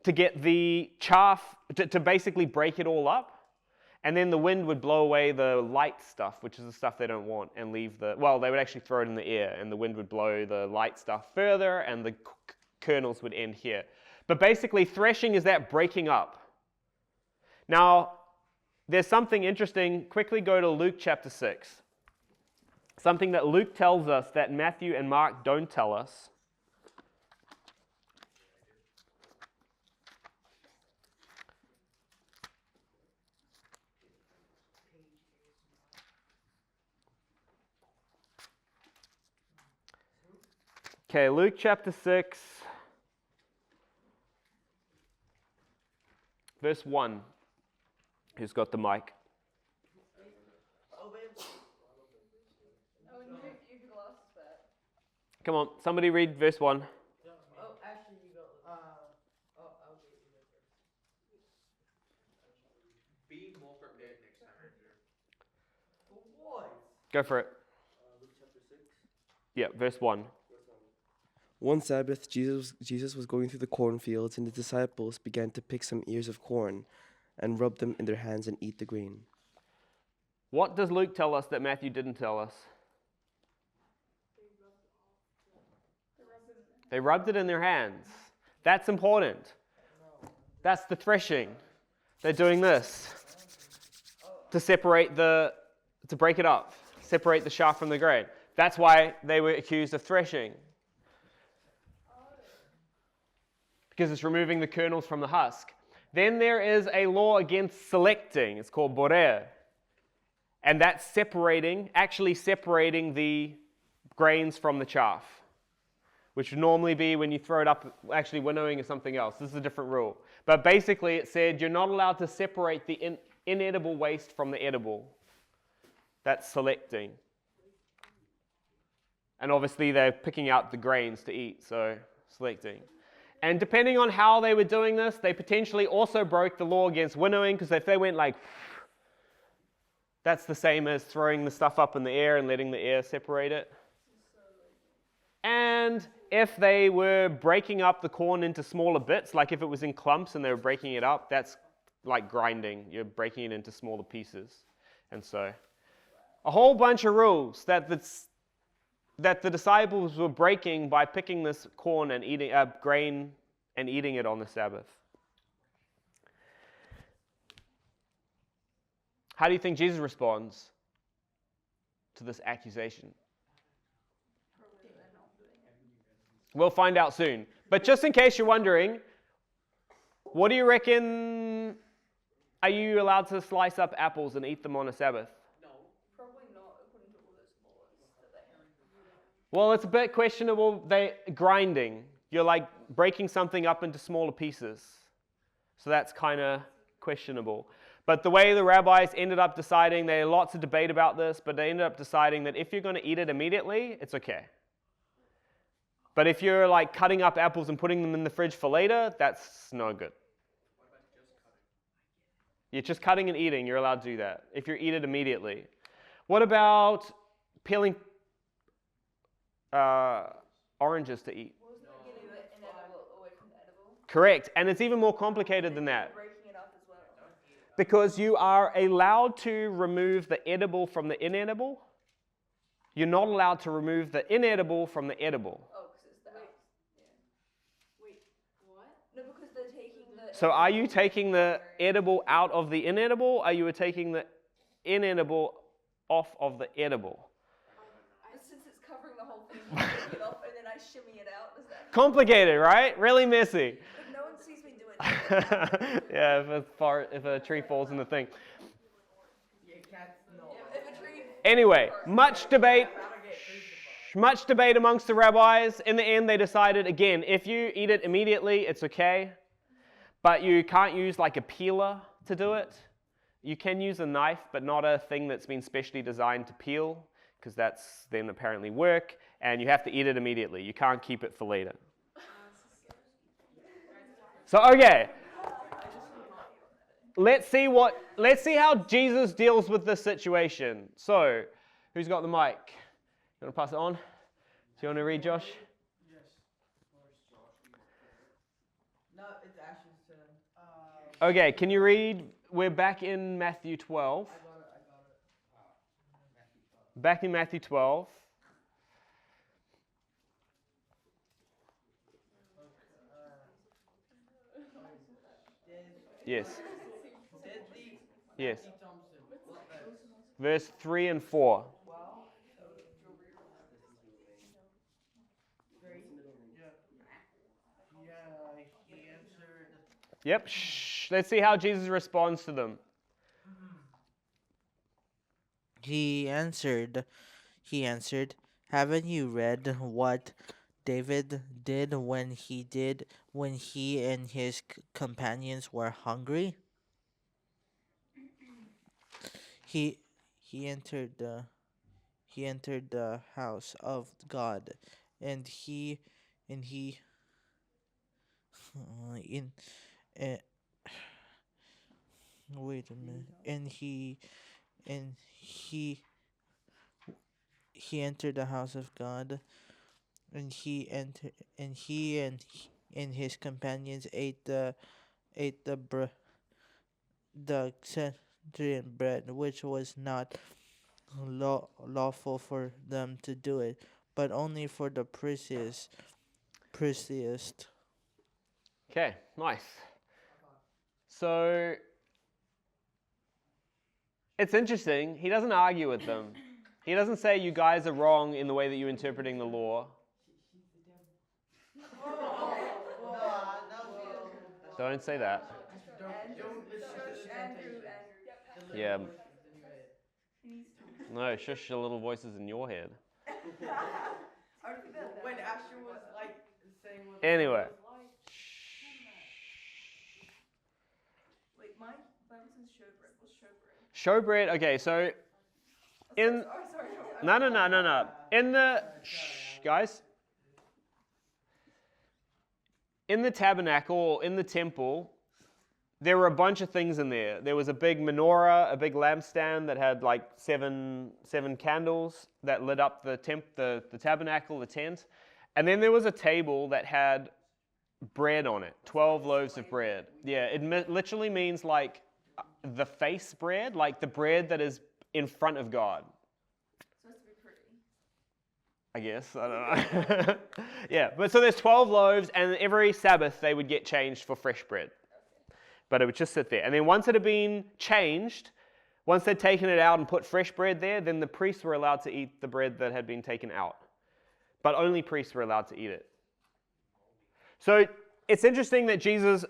to get the chaff, to basically break it all up. And then the wind would blow away the light stuff, which is the stuff they don't want, and leave they would actually throw it in the air, and the wind would blow the light stuff further, and the kernels would end here. But basically, threshing is that breaking up. Now, there's something interesting. Quickly go to Luke chapter 6. Something that Luke tells us that Matthew and Mark don't tell us. Okay, Luke chapter 6, verse 1. Who's got the mic? Come on, somebody read verse 1. Oh, actually, you go. I'll get you there first. Be more prepared next time. For what? Go for it. Luke chapter 6. Yeah, verse 1. One Sabbath, Jesus was going through the cornfields, and the disciples began to pick some ears of corn and rub them in their hands and eat the grain. What does Luke tell us that Matthew didn't tell us? They rubbed it in their hands. That's important. That's the threshing. They're doing this to to break it up, separate the chaff from the grain. That's why they were accused of threshing. Because it's removing the kernels from the husk. Then there is a law against selecting. It's called borer. And that's actually separating the grains from the chaff, which would normally be when you throw it up. Actually, winnowing is something else. This is a different rule. But basically it said you're not allowed to separate the inedible waste from the edible. That's selecting. And obviously they're picking out the grains to eat, so selecting. And depending on how they were doing this, they potentially also broke the law against winnowing, because if they went like, that's the same as throwing the stuff up in the air and letting the air separate it. And if they were breaking up the corn into smaller bits, like if it was in clumps and they were breaking it up, that's like grinding. You're breaking it into smaller pieces. And so, a whole bunch of rules that the disciples were breaking by picking this corn and eating grain and eating it on the Sabbath. How do you think Jesus responds to this accusation? We'll find out soon. But just in case you're wondering, what do you reckon? Are you allowed to slice up apples and eat them on a Sabbath? Well, it's a bit questionable. Grinding. You're like breaking something up into smaller pieces. So that's kind of questionable. But the way the rabbis ended up deciding, there are lots of debate about this, but they ended up deciding that if you're going to eat it immediately, it's okay. But if you're like cutting up apples and putting them in the fridge for later, that's no good. What about just cutting? You're just cutting and eating, you're allowed to do that if you eat it immediately. What about peeling oranges to eat? Correct. And it's even more complicated than that. Breaking it up as well. Because you are allowed to remove the edible from the inedible. You're not allowed to remove the inedible from the edible. Oh, because it's the house. Yeah. Wait, what? No, because they're taking the... So are you taking the edible out of the inedible? Or are you taking the inedible off of the edible? Since it's covering the whole thing, I take it off and then I shimmy it out. Is that... Complicated, right? Really messy. But no one sees me do it. Yeah, if a tree falls in the thing. Yeah, cats know. If a tree... Anyway, much debate amongst the rabbis. In the end, they decided, again, if you eat it immediately, it's okay. But you can't use like a peeler to do it. You can use a knife, but not a thing that's been specially designed to peel, because that's then apparently work, and you have to eat it immediately. You can't keep it for later. So, okay. Let's see how Jesus deals with this situation. So, who's got the mic? You want to pass it on? Do you want to read, Josh? Yes. No, it's Ash's turn. Okay, can you read? We're back in Matthew 12. I got it. Back in Matthew 12. Yes. Yes. Verse 3 and 4. Yeah, he answered. Yep. Shh. Let's see how Jesus responds to them. He answered, haven't you read what David did when he and his companions were hungry? He entered the house of God, and he wait a minute, and he entered the house of God, and he and his companions ate the Sanhedrin bread, which was not lawful for them to do it, but only for the priests. Okay, nice. So, it's interesting. He doesn't argue with them. He doesn't say you guys are wrong in the way that you're interpreting the law. Don't say that. Don't listen to Andrew. Yeah. No, shush the little voices in your head. When Asher was like saying what Anyway. Wait, my Bible says showbread. What's showbread? Showbread, okay, so in... Sorry. No. In the... guys. In the tabernacle, in the temple, there were a bunch of things in there. There was a big menorah, a big lampstand that had like seven candles that lit up the tabernacle, the tent. And then there was a table that had bread on it, 12 loaves of bread. Yeah, it literally means like the face bread, like the bread that is in front of God. Supposed to be pretty. I guess, I don't know. Yeah, but so there's 12 loaves, and every Sabbath they would get changed for fresh bread. But it would just sit there. And then once it had been changed, once they'd taken it out and put fresh bread there, then the priests were allowed to eat the bread that had been taken out. But only priests were allowed to eat it. So it's interesting that Jesus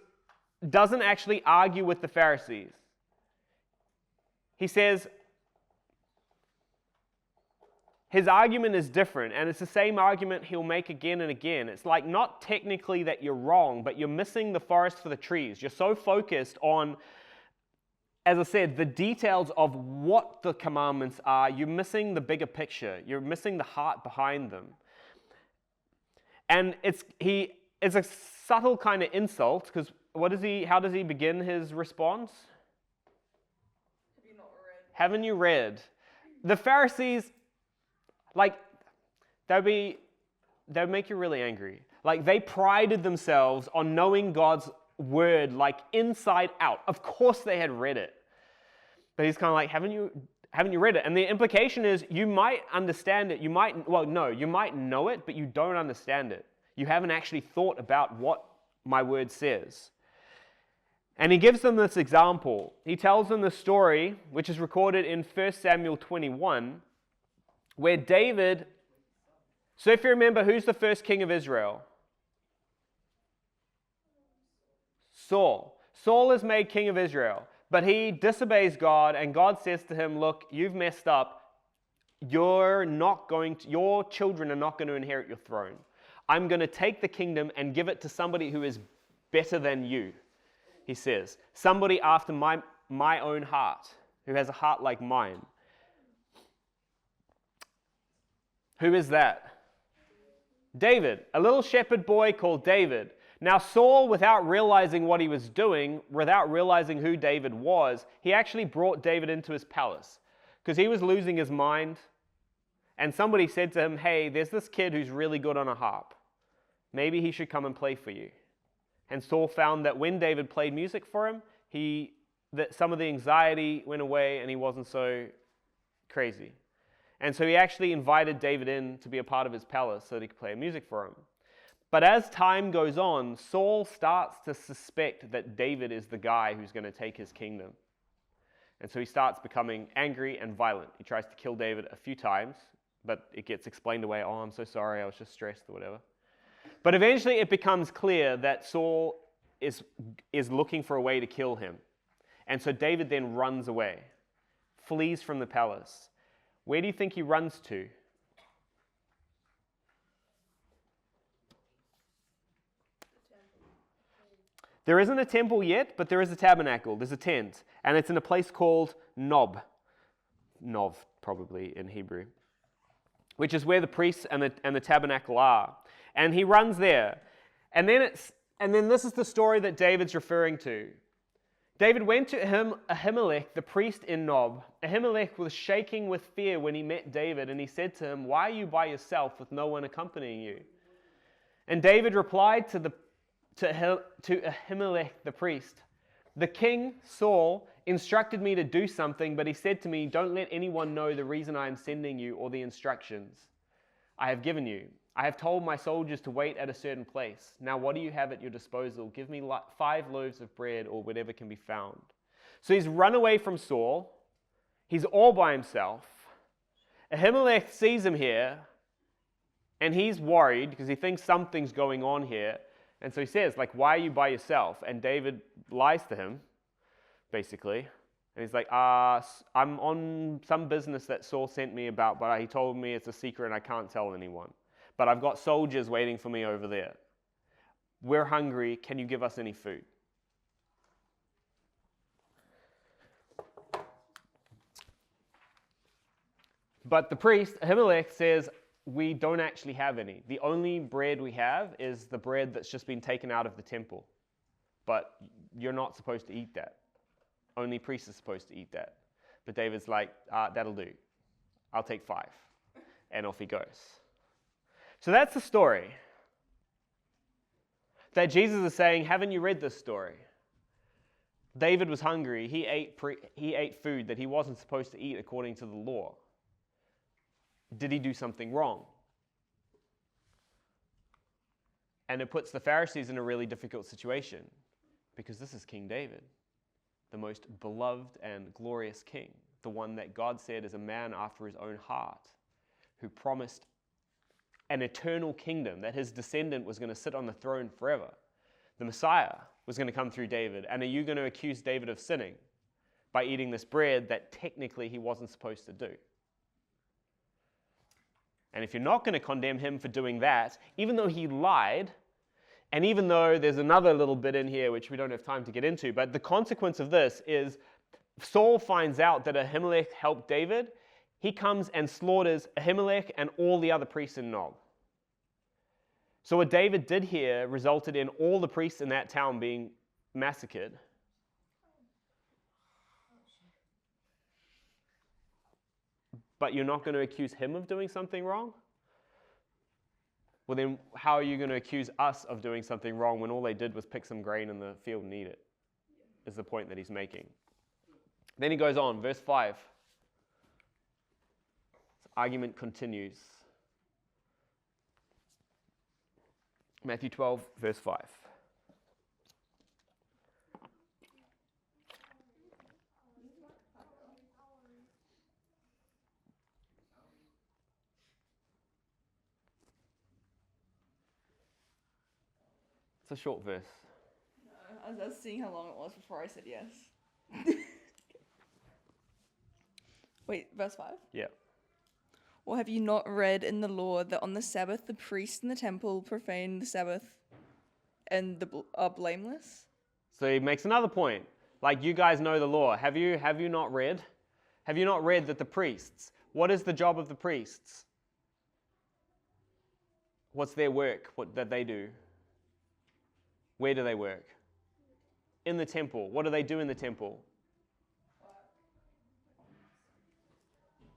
doesn't actually argue with the Pharisees. He says, his argument is different, and it's the same argument he'll make again and again. It's like not technically that you're wrong, but you're missing the forest for the trees. You're so focused on, as I said, the details of what the commandments are. You're missing the bigger picture. You're missing the heart behind them. And it's a subtle kind of insult, because how does he begin his response? Have you not read? Haven't you read? The Pharisees, like, they'd make you really angry. Like they prided themselves on knowing God's word like inside out. Of course they had read it. But he's kind of like, haven't you read it? And the implication is you might understand it. You might know it, but you don't understand it. You haven't actually thought about what my word says. And he gives them this example. He tells them the story, which is recorded in 1 Samuel 21, where David, so if you remember, who's the first king of Israel? Saul. Saul is made king of Israel, but he disobeys God, and God says to him, look, you've messed up. Your children are not going to inherit your throne. I'm going to take the kingdom and give it to somebody who is better than you, he says. Somebody after my own heart, who has a heart like mine. Who is that? David, a little shepherd boy called David. Now Saul, without realizing what he was doing, without realizing who David was, he actually brought David into his palace because he was losing his mind. And somebody said to him, hey, there's this kid who's really good on a harp. Maybe he should come and play for you. And Saul found that when David played music for him, that some of the anxiety went away and he wasn't so crazy. And so he actually invited David in to be a part of his palace so that he could play music for him. But as time goes on, Saul starts to suspect that David is the guy who's going to take his kingdom. And so he starts becoming angry and violent. He tries to kill David a few times, but it gets explained away. Oh, I'm so sorry, I was just stressed or whatever. But eventually it becomes clear that Saul is looking for a way to kill him. And so David then runs away, flees from the palace. Where do you think he runs to? There isn't a temple yet, but there is a tabernacle. There's a tent. And it's in a place called Nob. Nov, probably in Hebrew. Which is where the priests and the tabernacle are. And he runs there. And then this is the story that David's referring to. David went to Ahimelech, the priest in Nob. Ahimelech was shaking with fear when he met David, and he said to him, why are you by yourself with no one accompanying you? And David replied to Ahimelech the priest, the king, Saul, instructed me to do something, but he said to me, don't let anyone know the reason I am sending you or the instructions I have given you. I have told my soldiers to wait at a certain place. Now what do you have at your disposal? Give me 5 loaves of bread or whatever can be found. So he's run away from Saul. He's all by himself. Ahimelech sees him here, and he's worried because he thinks something's going on here. And so he says, why are you by yourself? And David lies to him, basically. And he's like, I'm on some business that Saul sent me about, but he told me it's a secret and I can't tell anyone. But I've got soldiers waiting for me over there. We're hungry. Can you give us any food? But the priest, Ahimelech, says, we don't actually have any. The only bread we have is the bread that's just been taken out of the temple. But you're not supposed to eat that. Only priests are supposed to eat that. But David's like, that'll do. I'll take 5. And off he goes. So that's the story. That Jesus is saying, haven't you read this story? David was hungry. He ate food that he wasn't supposed to eat according to the law. Did he do something wrong? And it puts the Pharisees in a really difficult situation because this is King David, the most beloved and glorious king, the one that God said is a man after his own heart, who promised an eternal kingdom, that his descendant was going to sit on the throne forever. The Messiah was going to come through David. And are you going to accuse David of sinning by eating this bread that technically he wasn't supposed to do? And if you're not going to condemn him for doing that, even though he lied, and even though there's another little bit in here which we don't have time to get into, but the consequence of this is Saul finds out that Ahimelech helped David. He comes and slaughters Ahimelech and all the other priests in Nob. So what David did here resulted in all the priests in that town being massacred. But you're not going to accuse him of doing something wrong? Well, then how are you going to accuse us of doing something wrong when all they did was pick some grain in the field and eat it? Is the point that he's making. Then he goes on, verse 5. This argument continues. Matthew 12, verse 5. It's a short verse. I was seeing how long it was before I said yes. Wait, verse 5? Yeah. Or have you not read in the law that on the Sabbath the priests in the temple profane the Sabbath and are blameless? So he makes another point. Like, you guys know the law. Have you not read? Have you not read that the priests, what is the job of the priests? What's their work? What that they do? Where do they work? In the temple. What do they do in the temple?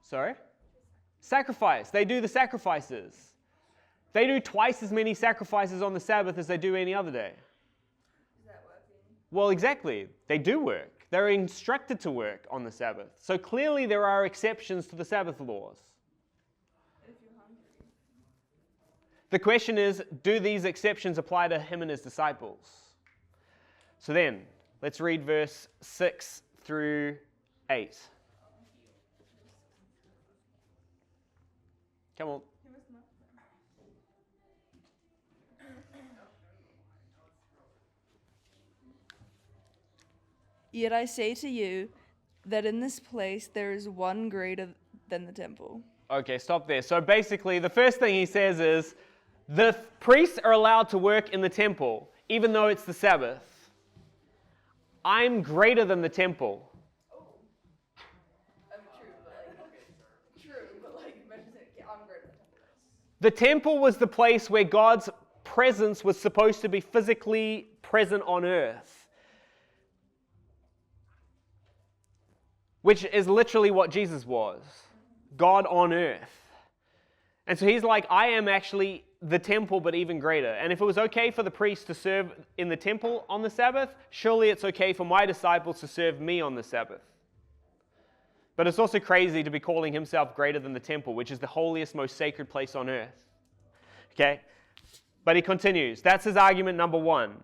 Sorry? Sacrifice. They do the sacrifices. They do twice as many sacrifices on the Sabbath as they do any other day. Is that working? Well, exactly. They do work. They're instructed to work on the Sabbath. So clearly there are exceptions to the Sabbath laws. If you're hungry. The question is, do these exceptions apply to him and his disciples? So then, let's read verse 6 through 8. Come on. Yet I say to you that in this place there is one greater than the temple. Okay, stop there. So basically, the first thing he says is, the priests are allowed to work in the temple, even though it's the Sabbath. I'm greater than the temple. I'm greater than the temple. The temple was the place where God's presence was supposed to be physically present on earth, which is literally what Jesus was, God on earth. And so he's like, I am actually the temple, but even greater. And if it was okay for the priests to serve in the temple on the Sabbath, surely it's okay for my disciples to serve me on the Sabbath. But it's also crazy to be calling himself greater than the temple, which is the holiest, most sacred place on earth. Okay? But he continues. That's his argument number one.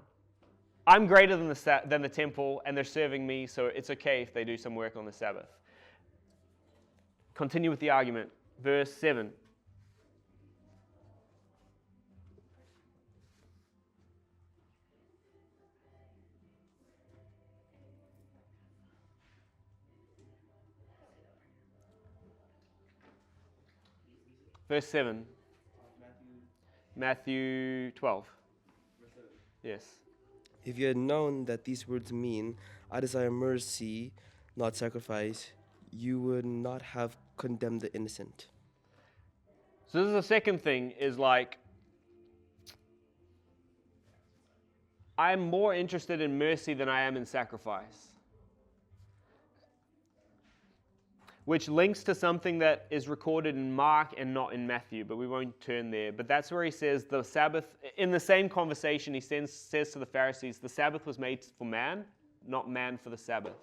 I'm greater than the temple, and they're serving me, so it's okay if they do some work on the Sabbath. Continue with the argument. Verse 7. Verse 7. Matthew 12. Yes. If you had known that these words mean, I desire mercy, not sacrifice, you would not have condemned the innocent. So this is the second thing, is like, I'm more interested in mercy than I am in sacrifice. Which links to something that is recorded in Mark and not in Matthew, but we won't turn there. But that's where he says the Sabbath, in the same conversation, he says to the Pharisees, the Sabbath was made for man, not man for the Sabbath.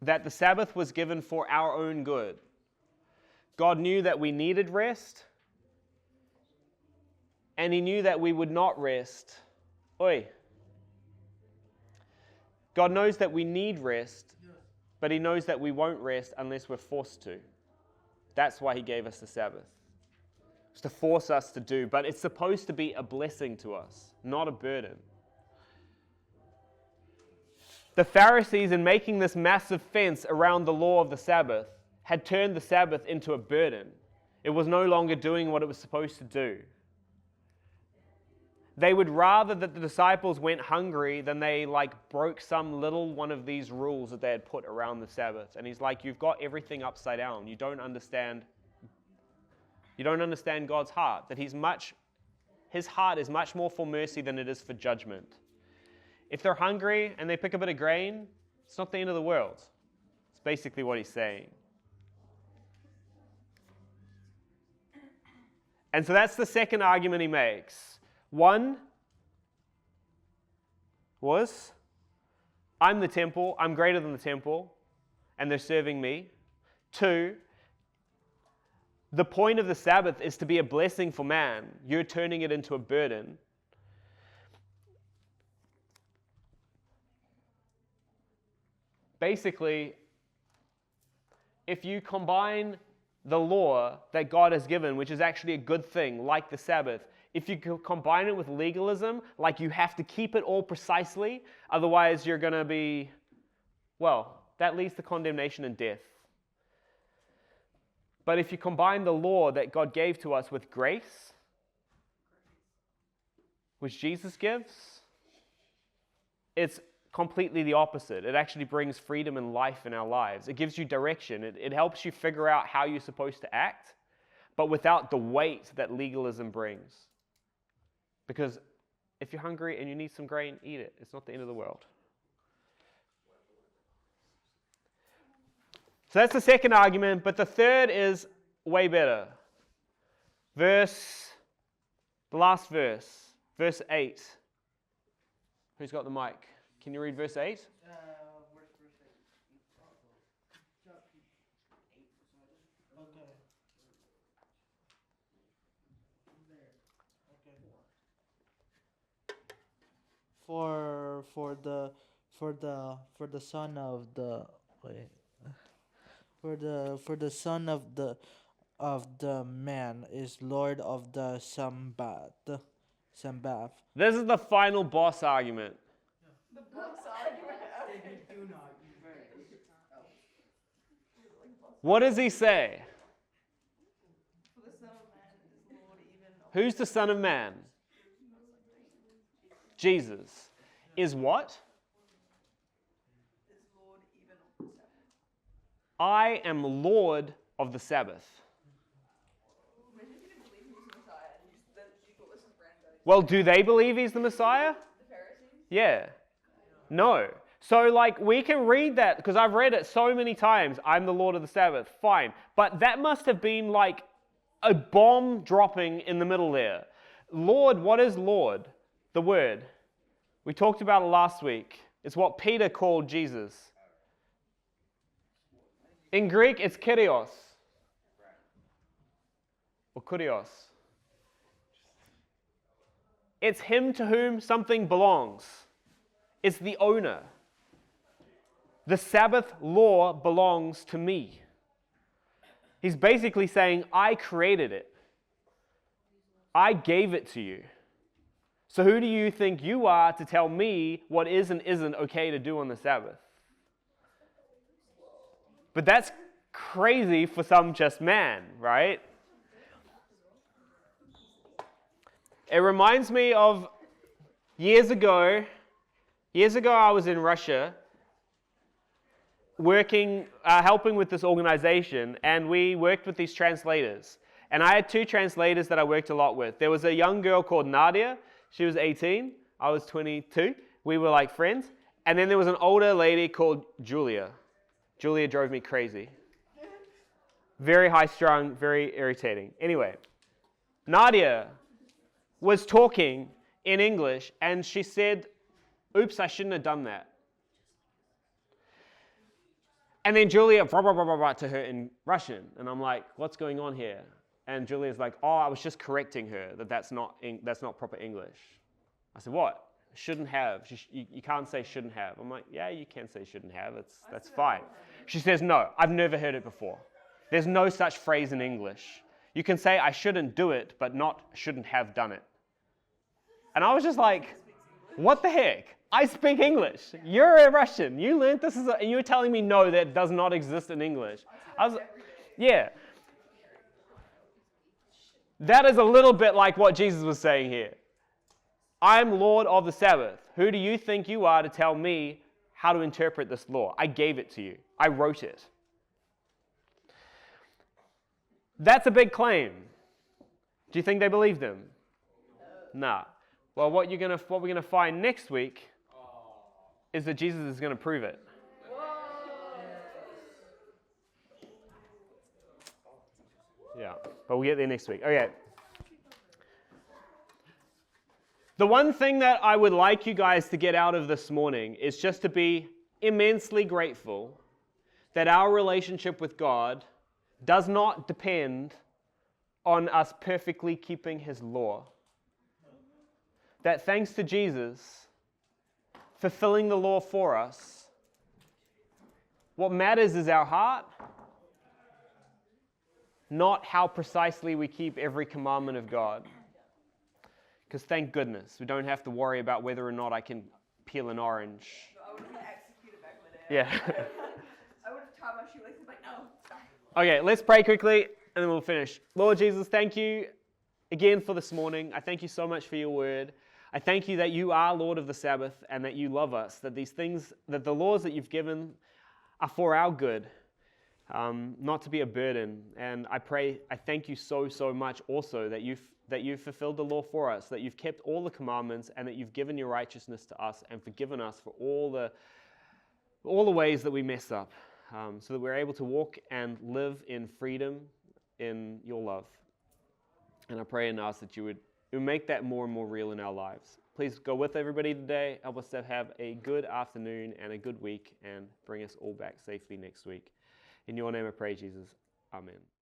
That the Sabbath was given for our own good. God knew that we needed rest, and he knew that we would not rest. Oi. God knows that we need rest, but he knows that we won't rest unless we're forced to. That's why he gave us the Sabbath. It's to force us to do, but it's supposed to be a blessing to us, not a burden. The Pharisees, in making this massive fence around the law of the Sabbath, had turned the Sabbath into a burden. It was no longer doing what it was supposed to do. They would rather that the disciples went hungry than they broke some little one of these rules that they had put around the Sabbath. And he's like, you've got everything upside down. You don't understand God's heart. That his heart is much more for mercy than it is for judgment. If they're hungry and they pick a bit of grain, it's not the end of the world. It's basically what he's saying. And so that's the second argument he makes. One was, I'm the temple, I'm greater than the temple, and they're serving me. Two, the point of the Sabbath is to be a blessing for man. You're turning it into a burden. Basically, if you combine the law that God has given, which is actually a good thing, like the Sabbath, if you combine it with legalism, like you have to keep it all precisely, otherwise you're going to be, well, that leads to condemnation and death. But if you combine the law that God gave to us with grace, which Jesus gives, it's completely the opposite. It actually brings freedom and life in our lives. It gives you direction. It helps you figure out how you're supposed to act, but without the weight that legalism brings. Because if you're hungry and you need some grain, eat it. It's not the end of the world. So that's the second argument, but the third is way better. The last verse, verse 8. Who's got the mic? Can you read verse 8? Where's verse 8? Okay. There. Okay. For the son of the wait. For the son of the man is Lord of the Sabbath. This is the final boss argument. What does he say? Who's the Son of Man? Jesus. Is what? I am Lord of the Sabbath. Well, do they believe he's the Messiah? Yeah. No. So, like, we can read that, because I've read it so many times. I'm the Lord of the Sabbath. Fine. But that must have been like a bomb dropping in the middle there. Lord, what is Lord? The word. We talked about it last week. It's what Peter called Jesus. In Greek, it's kyrios. Or kurios. It's him to whom something belongs. It's the owner. The Sabbath law belongs to me. He's basically saying, I created it. I gave it to you. So who do you think you are to tell me what is and isn't okay to do on the Sabbath? But that's crazy for some just man, right? It reminds me of years ago I was in Russia helping with this organization, and we worked with these translators. And I had two translators that I worked a lot with. There was a young girl called Nadia. She was 18. I was 22. We were like friends. And then there was an older lady called Julia. Julia drove me crazy. Very high-strung, very irritating. Anyway, Nadia was talking in English, and she said, oops, I shouldn't have done that. And then Julia, blah, blah, blah, blah, blah, to her in Russian. And I'm like, what's going on here? And Julia's like, oh, I was just correcting her that that's not proper English. I said, what? Shouldn't have. You can't say shouldn't have. I'm like, yeah, you can say shouldn't have. That's fine. She says, no, I've never heard it before. There's no such phrase in English. You can say I shouldn't do it, but not shouldn't have done it. And I was just like, what the heck? I speak English. You're a Russian. You learned this, and you're telling me no, that does not exist in English. Yeah. That is a little bit like what Jesus was saying here. I'm Lord of the Sabbath. Who do you think you are to tell me how to interpret this law? I gave it to you. I wrote it. That's a big claim. Do you think they believed him? Nah. Well, what we're going to find next week is that Jesus is going to prove it. But we'll get there next week. Okay. The one thing that I would like you guys to get out of this morning is just to be immensely grateful that our relationship with God does not depend on us perfectly keeping His law. That thanks to Jesus fulfilling the law for us, what matters is our heart, not how precisely we keep every commandment of God. Because thank goodness, we don't have to worry about whether or not I can peel an orange. I would have been executed back in the day. Yeah. I would have tied my shoelaces like, no, stop. Okay, let's pray quickly and then we'll finish. Lord Jesus, thank you again for this morning. I thank you so much for your word. I thank you that you are Lord of the Sabbath and that you love us, that these things, that the laws that you've given are for our good, not to be a burden. And I thank you so much also that you've fulfilled the law for us, that you've kept all the commandments and that you've given your righteousness to us and forgiven us for all the ways that we mess up, so that we're able to walk and live in freedom in your love. And I pray and ask that you would make that more and more real in our lives. Please go with everybody today. Help us to have a good afternoon and a good week and bring us all back safely next week. In your name I pray, Jesus. Amen.